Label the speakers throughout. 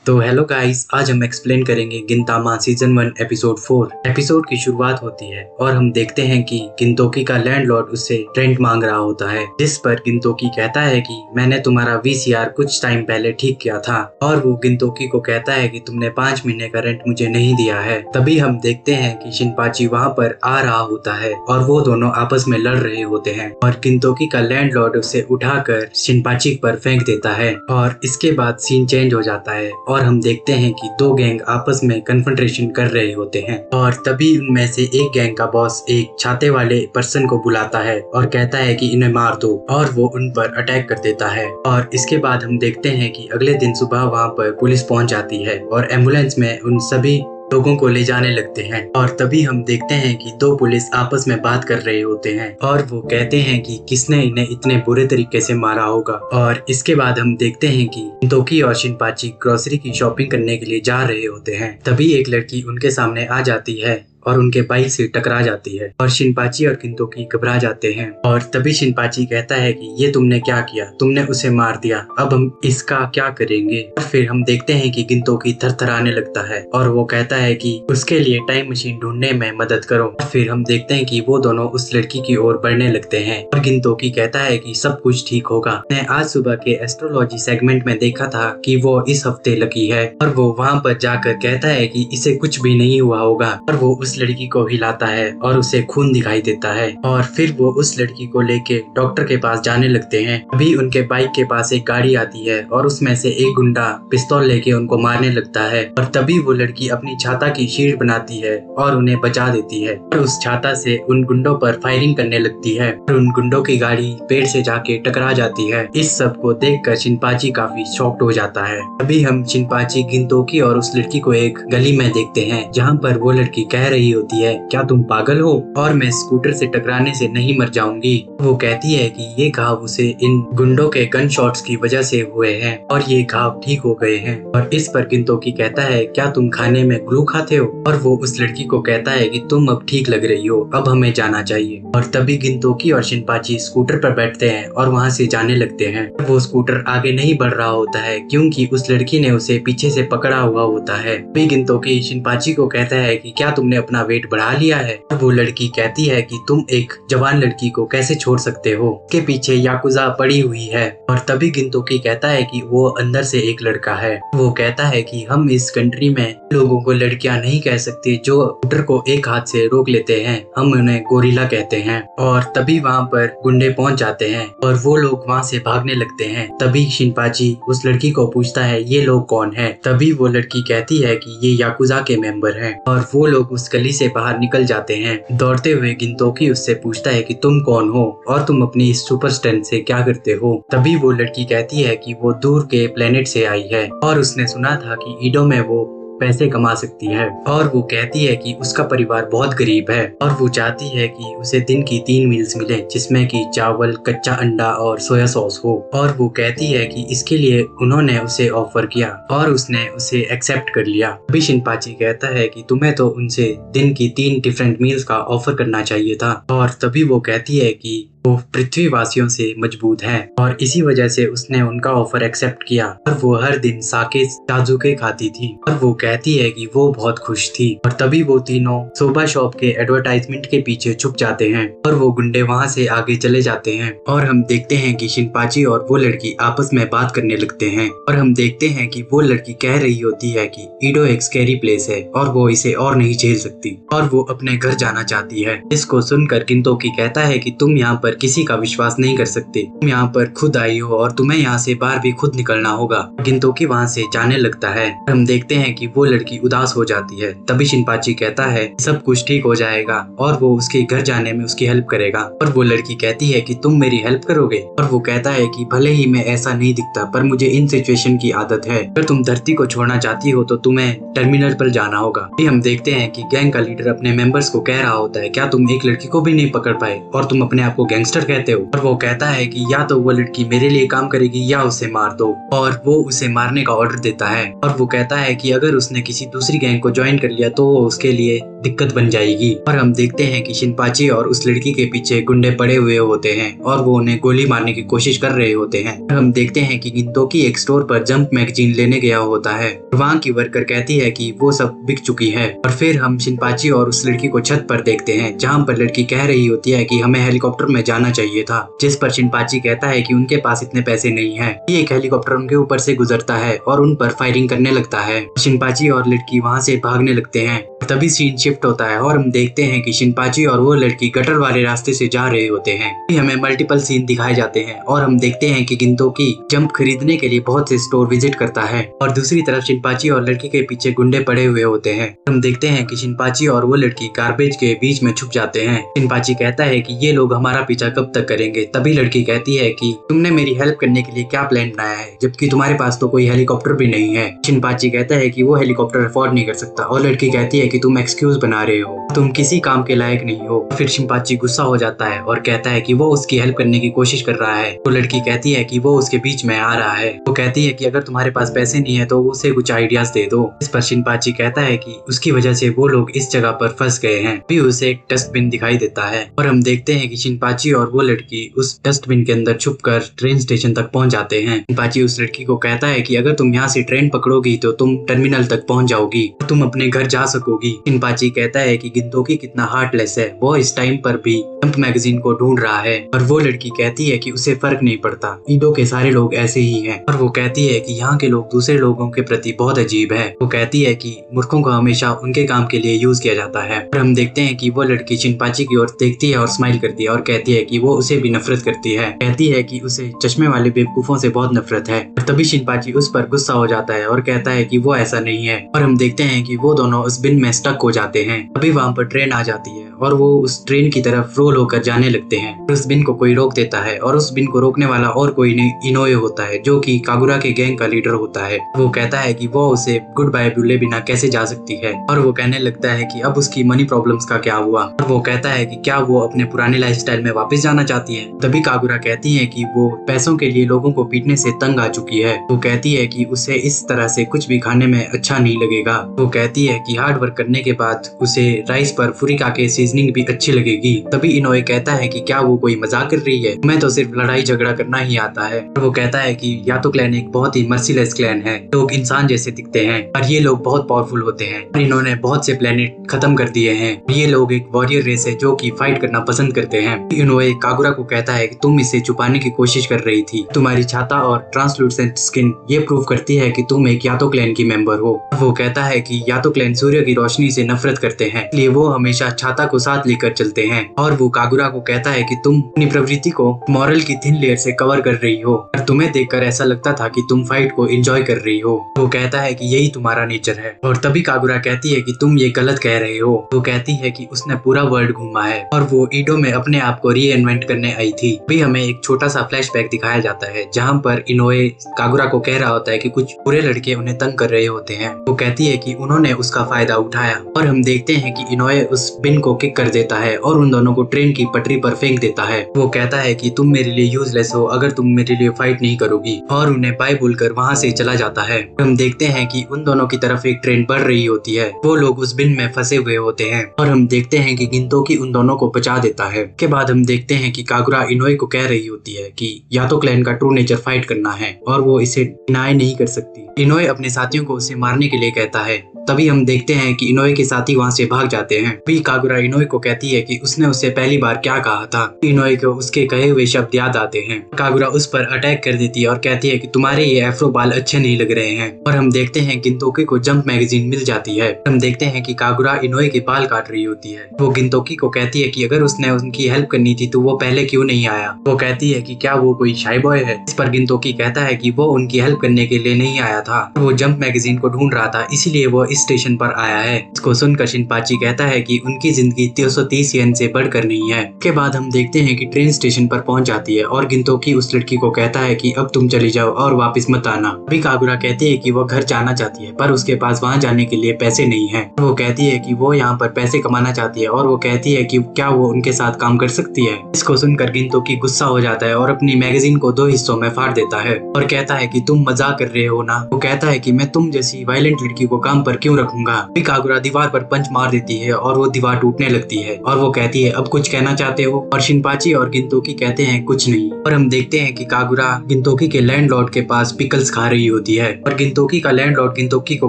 Speaker 1: तो hello guys, आज हम एक्सप्लेन करेंगे गिनतामा सीजन 1 एपिसोड 4। एपिसोड की शुरुआत होती है और हम देखते हैं कि गिनतोकी का लैंडलॉर्ड उससे रेंट मांग रहा होता है, जिस पर गिनतोकी कहता है कि मैंने तुम्हारा वीसीआर कुछ टाइम पहले ठीक किया था। और वो गिनतोकी को कहता है कि तुमने 5 महीने का रेंट मुझे नहीं दिया है। तभी हम देखते हैं कि शिनपाची वहाँ पर आ रहा होता है और वो दोनों आपस में लड़ रहे होते हैं और गिनतोकी का लैंडलॉर्ड उसे उठाकर शिनपाची पर फेंक देता है और इसके बाद सीन चेंज हो जाता है और हम देखते हैं कि दो गैंग आपस में कन्फ्रंटेशन कर रहे होते हैं। और तभी उनमें से एक गैंग का बॉस एक छाते वाले पर्सन को बुलाता है और कहता है कि इन्हें मार दो, और वो उन पर अटैक कर देता है। और इसके बाद हम देखते हैं कि अगले दिन सुबह वहाँ पर पुलिस पहुंच जाती है और एम्बुलेंस में उन सभी लोगों को ले जाने लगते हैं। और तभी हम देखते हैं कि दो पुलिस आपस में बात कर रहे होते हैं और वो कहते हैं कि किसने इन्हें इतने बुरे तरीके से मारा होगा। और इसके बाद हम देखते हैं कि गिनतोकी और शिनपाची ग्रोसरी की शॉपिंग करने के लिए जा रहे होते हैं। तभी एक लड़की उनके सामने आ जाती है और उनके बाइक से टकरा जाती है और शिनपाची और गिनतोकी घबरा जाते हैं। और तभी शिनपाची कहता है कि ये तुमने क्या किया, तुमने उसे मार दिया, अब हम इसका क्या करेंगे। और फिर हम देखते हैं कि गिनतोकी थरथराने लगता है और वो कहता है कि उसके लिए टाइम मशीन ढूंढने में मदद करो। और फिर हम देखते हैं कि वो दोनों उस लड़की की ओर बढ़ने लगते हैं और गिनतोकी कहता है कि सब कुछ ठीक होगा। मैं आज सुबह के एस्ट्रोलॉजी सेगमेंट में देखा था कि वो इस हफ्ते लकी है। और वो वहाँ पर जाकर कहता है कि इसे कुछ भी नहीं हुआ होगा और वो उस लड़की को हिलाता है और उसे खून दिखाई देता है। और फिर वो उस लड़की को लेके डॉक्टर के पास जाने लगते हैं। अभी उनके बाइक के पास एक गाड़ी आती है और उसमें से एक गुंडा पिस्तौल लेके उनको मारने लगता है। और तभी वो लड़की अपनी छाता की शील्ड बनाती है और उन्हें बचा देती है और उस छाता से उन गुंडों पर फायरिंग करने लगती है और उन गुंडों की गाड़ी पेड़ से जाके टकरा जाती है। इस सब को देखकर शिनपाची काफी शॉक्ड हो जाता है। अभी हम शिनपाची, गिनतोकी और उस लड़की को एक गली में देखते हैं जहाँ पर वो लड़की कह रही होती है, क्या तुम पागल हो और मैं स्कूटर से टकराने से नहीं मर जाऊंगी। वो कहती है कि ये घाव उसे इन गुंडों के गन शॉट्स की वजह से हुए हैं और ये घाव ठीक हो गए हैं। और इस पर गिनतोकी कहता है, क्या तुम खाने में ग्लू खाते हो। और वो उस लड़की को कहता है कि तुम अब ठीक लग रही हो, अब हमें जाना चाहिए। और तभी गिनतोकी और शिनपाची स्कूटर पर बैठते हैं और वहाँ से जाने लगते हैं। वो स्कूटर आगे नहीं बढ़ रहा होता है क्योंकि उस लड़की ने उसे पीछे से पकड़ा हुआ होता है। फिर गिनतोकी शिनपाची को कहता है कि क्या तुमने अपना वेट बढ़ा लिया है। वो लड़की कहती है कि तुम एक जवान लड़की को कैसे छोड़ सकते हो, के पीछे याकुजा पड़ी हुई है। और तभी गिनतोकी कहता है कि वो अंदर से एक लड़का है। वो कहता है कि हम इस कंट्री में लोगों को लड़कियां नहीं कह सकते जो स्कूटर को एक हाथ से रोक लेते हैं, हम उन्हें गोरिल्ला कहते हैं। और तभी वहाँ पर गुंडे पहुंच जाते हैं और वो लोग वहाँ से भागने लगते हैं। तभी शिनपाची उस लड़की को पूछता है, ये लोग कौन है। तभी वो लड़की कहती है कि ये याकुजा के मेंबर हैं। और वो लोग उस गली से बाहर निकल जाते हैं। दौड़ते हुए गिनतोकी उससे पूछता है कि तुम कौन हो और तुम अपनी इस सुपर स्ट्रेंथ से क्या करते हो। तभी वो लड़की कहती है कि वो दूर के प्लेनेट से आई है और उसने सुना था कि ईडो में वो पैसे कमा सकती है। और वो कहती है कि उसका परिवार बहुत गरीब है और वो चाहती है कि उसे दिन की 3 मील्स मिले, जिसमें कि चावल, कच्चा अंडा और सोया सॉस हो। और वो कहती है कि इसके लिए उन्होंने उसे ऑफर किया और उसने उसे एक्सेप्ट कर लिया। अभी शिनपाची कहता है कि तुम्हें तो उनसे दिन की 3 डिफरेंट मील्स का ऑफर करना चाहिए था। और तभी वो कहती है कि वो पृथ्वीवासियों से मजबूत है और इसी वजह से उसने उनका ऑफर एक्सेप्ट किया। और वो हर दिन साके साजुके खाती थी और वो कहती है कि वो बहुत खुश थी। और तभी वो तीनों सोबा शॉप के एडवर्टाइजमेंट के पीछे छुप जाते हैं और वो गुंडे वहाँ से आगे चले जाते हैं। और हम देखते हैं कि शिनपाची और वो लड़की आपस में बात करने लगते हैं और हम देखते हैं कि वो लड़की कह रही होती है कि ईडो एक स्कैरी प्लेस है और वो इसे और नहीं झेल सकती और वो अपने घर जाना चाहती है। इसको सुनकर गिनतोकी कहता है कि तुम यहाँ पर किसी का विश्वास नहीं कर सकते, तुम यहाँ पर खुद आई हो और तुम्हें यहाँ से बाहर भी खुद निकलना होगा। गिनतोकी वहाँ से जाने लगता है। हम देखते हैं कि वो लड़की उदास हो जाती है। तभी शिनपाची कहता है सब कुछ ठीक हो जाएगा और वो उसके घर जाने में उसकी हेल्प करेगा। और वो लड़की कहती है कि तुम मेरी हेल्प करोगे। और वो कहता है कि भले ही मैं ऐसा नहीं दिखता पर मुझे इन सिचुएशन की आदत है, अगर तुम धरती को छोड़ना चाहती हो तो तुम्हें टर्मिनल पर जाना होगा। हम देखते हैं कि गैंग का लीडर अपने मेंबर्स को कह रहा होता है, क्या तुम एक लड़की को भी नहीं पकड़ पाए और तुम अपने आप को गैंग गैंगस्टर कहते हो। और वो कहता है कि या तो वो लड़की मेरे लिए काम करेगी या उसे मार दो, और वो उसे मारने का ऑर्डर देता है। और वो कहता है कि अगर उसने किसी दूसरी गैंग को ज्वाइन कर लिया तो वो उसके लिए दिक्कत बन जाएगी। और हम देखते हैं कि शिनपाची और उस लड़की के पीछे गुंडे पड़े हुए होते हैं और वो उन्हें गोली मारने की कोशिश कर रहे होते हैं। और हम देखते हैं कि गिनतोकी एक स्टोर पर जंप मैगजीन लेने गया होता है। वहाँ की वर्कर कहती है कि वो सब बिक चुकी है। और फिर हम शिनपाची और उस लड़की को छत पर देखते हैं जहाँ पर लड़की कह रही होती है कि हमें हेलीकॉप्टर में जाना चाहिए था, जिस पर शिनपाची कहता है कि उनके पास इतने पैसे नहीं है। एक हेलीकॉप्टर उनके ऊपर से गुजरता है और उन पर फायरिंग करने लगता है। शिनपाची और लड़की वहाँ से भागने लगते हैं। तभी सीन शिफ्ट होता है और हम देखते हैं कि शिनपाची और वो लड़की गटर वाले रास्ते से जा रहे होते हैं। हमें मल्टीपल सीन दिखाए जाते हैं और हम देखते हैं कि गिनतोकी जंप खरीदने के लिए बहुत से स्टोर विजिट करता है और दूसरी तरफ शिनपाची और लड़की के पीछे गुंडे पड़े हुए होते हैं। हम देखते हैं कि शिनपाची और वो लड़की गार्बेज के बीच में छुप जाते हैं। शिनपाची कहता है कि ये लोग हमारा पीछा कब तक करेंगे। तभी लड़की कहती है कि तुमने मेरी हेल्प करने के लिए क्या प्लान बनाया है, जबकि तुम्हारे पास तो कोई हेलीकॉप्टर भी नहीं है। शिनपाची कहता है कि वो हेलीकॉप्टर अफोर्ड नहीं कर सकता और लड़की कहती है कि तुम एक्सक्यूज बना रहे हो, तुम किसी काम के लायक नहीं हो। फिर शिनपाची गुस्सा हो जाता है और कहता है कि वो उसकी हेल्प करने की कोशिश कर रहा है। तो लड़की कहती है कि वो उसके बीच में आ रहा है। वो कहती है कि अगर तुम्हारे पास पैसे नहीं है तो उसे कुछ आइडियाज दे दो। इस पर शिनपाची कहता है कि उसकी वजह से वो लोग इस जगह पर फंस गए हैं। भी उसे एक डस्टबिन दिखाई देता है और हम देखते हैं कि शिनपाची और वो लड़की उस डस्टबिन के अंदर छुपकर ट्रेन स्टेशन तक पहुंच जाते हैं। शिनपाची उस लड़की को कहता है कि अगर तुम यहाँ से ट्रेन पकड़ोगी तो तुम टर्मिनल तक पहुंच जाओगी, तुम अपने घर जा सकोगी। शिनपाची कहता है कि गिनतोकी कितना हार्टलेस है, वो इस टाइम पर भी जंप मैगजीन को ढूंढ रहा है। और वो लड़की कहती है कि उसे फर्क नहीं पड़ता, ईडो के सारे लोग ऐसे ही हैं। और वो कहती है कि यहाँ के लोग दूसरे लोगों के प्रति बहुत अजीब है। वो कहती है कि मूर्खों को हमेशा उनके काम के लिए यूज किया जाता है। और हम देखते हैं कि वो लड़की शिनपाची की ओर देखती है और स्माइल करती है और कहती है कि वो उसे भी नफरत करती है। कहती है कि उसे चश्मे वाले बेवकूफों से बहुत नफरत है। और तभी शिनपाची उस पर गुस्सा हो जाता है और कहता है कि वो ऐसा नहीं है। और हम देखते हैं कि वो दोनों उस बिन में स्टक हो जाते हैं। अभी वहाँ पर ट्रेन आ जाती है और वो उस ट्रेन की तरफ रोल होकर जाने लगते हैं। उस बिन को कोई रोक देता है और उस बिन को रोकने वाला और कोई नहीं इनोए होता है, जो कि कागुरा के गैंग का लीडर होता है। वो कहता है कि वो उसे गुड बाय बोले बिना कैसे जा सकती है। और वो कहने लगता है कि अब उसकी मनी प्रॉब्लम्स का क्या हुआ। और वो कहता है कि क्या वो अपने पुराने लाइफस्टाइल में वापस जाना चाहती है। तभी कागुरा कहती है कि वो पैसों के लिए लोगों को पीटने से तंग आ चुकी है। वो कहती है कि उसे इस तरह से कुछ भी खाने में अच्छा नहीं लगेगा। वो कहती है कि हार्ड वर्क करने के बाद उसे राइस पर फुरिका के सीजनिंग भी अच्छी लगेगी। तभी इनोए कहता है कि क्या वो कोई मजाक कर रही है, मैं तो सिर्फ लड़ाई झगड़ा करना ही आता है। और वो कहता है कि यातो क्लैन एक बहुत ही मर्सीलेस क्लैन है, लोग इंसान जैसे दिखते हैं और ये लोग बहुत पावरफुल होते हैं और इन्होंने बहुत से प्लेनेट खत्म कर दिए हैं। ये लोग एक वॉरियर रेस है जो कि फाइट करना पसंद करते हैं। इनोए कागुरा को कहता है कि तुम इसे छुपाने की कोशिश कर रही थी, तुम्हारी छाता और ट्रांसलूसेंट स्किन ये प्रूव करती है कि तुम एक यातो क्लैन की मेंबर हो। वो कहता है कि यातो क्लैन सूर्य की रोशनी से नफरत करते हैं, इसलिए वो हमेशा छाता को साथ लेकर चलते हैं। और वो कागुरा को कहता है कि तुम अपनी प्रवृत्ति को मॉरल की थिन लेयर से कवर कर रही हो और तुम्हें देखकर ऐसा लगता था कि तुम फाइट को एंजॉय कर रही हो। वो कहता है कि यही तुम्हारा नेचर है। और तभी कागुरा कहती है कि तुम ये गलत कह रहे हो। वो कहती है कि उसने पूरा वर्ल्ड घूमा है और वो ईडो में अपने आप को री इन्वेंट करने आई थी। भी हमें एक छोटा सा फ्लैशबैक दिखाया जाता है जहाँ पर इनोए कागुरा को कह रहा होता है कि कुछ बुरे लड़के उन्हें तंग कर रहे होते हैं। वो कहती है कि उन्होंने उसका फायदा उठाया और हम देखते हैं कि इनोए उस बिन को किक कर देता है और उन दोनों को ट्रेन की पटरी पर फेंक देता है। वो कहता है कि तुम मेरे लिए यूजलेस हो अगर तुम मेरे लिए फाइट नहीं करोगी, और उन्हें बाय बोलकर वहाँ से चला जाता है। हम देखते हैं कि उन दोनों की तरफ एक ट्रेन बढ़ रही होती है। वो लोग उस बिन में फंसे हुए होते हैं और हम देखते हैं कि गिनतोकी उन दोनों को बचा देता है। के बाद हम देखते हैं कि कागुरा इनोए को कह रही होती है कि यातो क्लैन का ट्रू नेचर फाइट करना है और वो इसे डिनाई नहीं कर सकती। इनोए अपने साथियों को उसे मारने के लिए कहता है। तभी हम देखते हैं कि इनोए के साथी वहाँ से भाग जाते हैं। भी कागुरा इनोए को कहती है कि उसने उससे पहली बार क्या कहा था। इनोए को उसके कहे हुए शब्द याद आते हैं। कागुरा उस पर अटैक कर देती है और कहती है कि तुम्हारे ये एफ्रो बाल अच्छे नहीं लग रहे हैं। और हम देखते हैं गिनतोकी को जंप मैगजीन मिल जाती है। हम देखते हैं कि कागुरा इनोए के बाल काट रही होती है। वो गिनतोकी को कहती है कि अगर उसने उनकी हेल्प करनी थी तो वो पहले क्यों नहीं आया। वो कहती है कि क्या वो कोई शाई बॉय है। इस पर गिनतोकी कहता है कि वो उनकी हेल्प करने के लिए नहीं आया था, वो जंप मैगजीन को ढूंढ रहा था, इसीलिए वो इस स्टेशन पर आया है। इसको सुनकर शिनपाची कहता है कि उनकी जिंदगी 330 येन से बढ़कर नहीं है। उसके बाद हम देखते हैं कि ट्रेन स्टेशन पर पहुंच जाती है और गिनतोकी उस लड़की को कहता है कि अब तुम चली जाओ और वापस मत आना। अभी कागुरा कहती है कि वो घर जाना चाहती है पर उसके पास वहाँ जाने के लिए पैसे नहीं है। वो कहती है कि वो यहाँ पर पैसे कमाना चाहती है और वो कहती है कि क्या वो उनके साथ काम कर सकती है। इसको सुनकर गिनतोकी गुस्सा हो जाता है और अपनी मैगजीन को 2 हिस्सों में फाड़ देता है और कहता है कि तुम मजाक कर रहे हो ना। वो कहता है कि मैं तुम जैसी वायलेंट लड़की को काम पर क्यों रखूंगा। अभी कागुरा दीवार पर पंच मार देती है और वो दीवार टूटने लगती है और वो कहती है अब कुछ कहना चाहते हो। और शिनपाची और गिनतोकी कहते हैं कुछ नहीं। और हम देखते हैं कि कागुरा गिनतोकी के लैंडलॉर्ड के पास पिकल्स खा रही होती है और गिनतोकी का लैंडलॉर्ड गिनतोकी को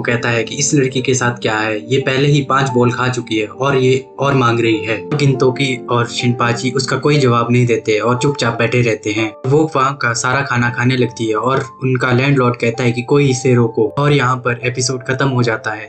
Speaker 1: कहता है कि इस लड़की के साथ क्या है, ये पहले ही 5 बॉल खा चुकी है और ये और मांग रही है। गिनतोकी और शिनपाची उसका कोई जवाब नहीं देते और चुपचाप बैठे रहते हैं। वो वहाँ का सारा खाना खाने लगती है और उनका लैंडलॉर्ड कहता है कि कोई इसे रोको और यहाँ पर एपिसोड खत्म हो जाता है।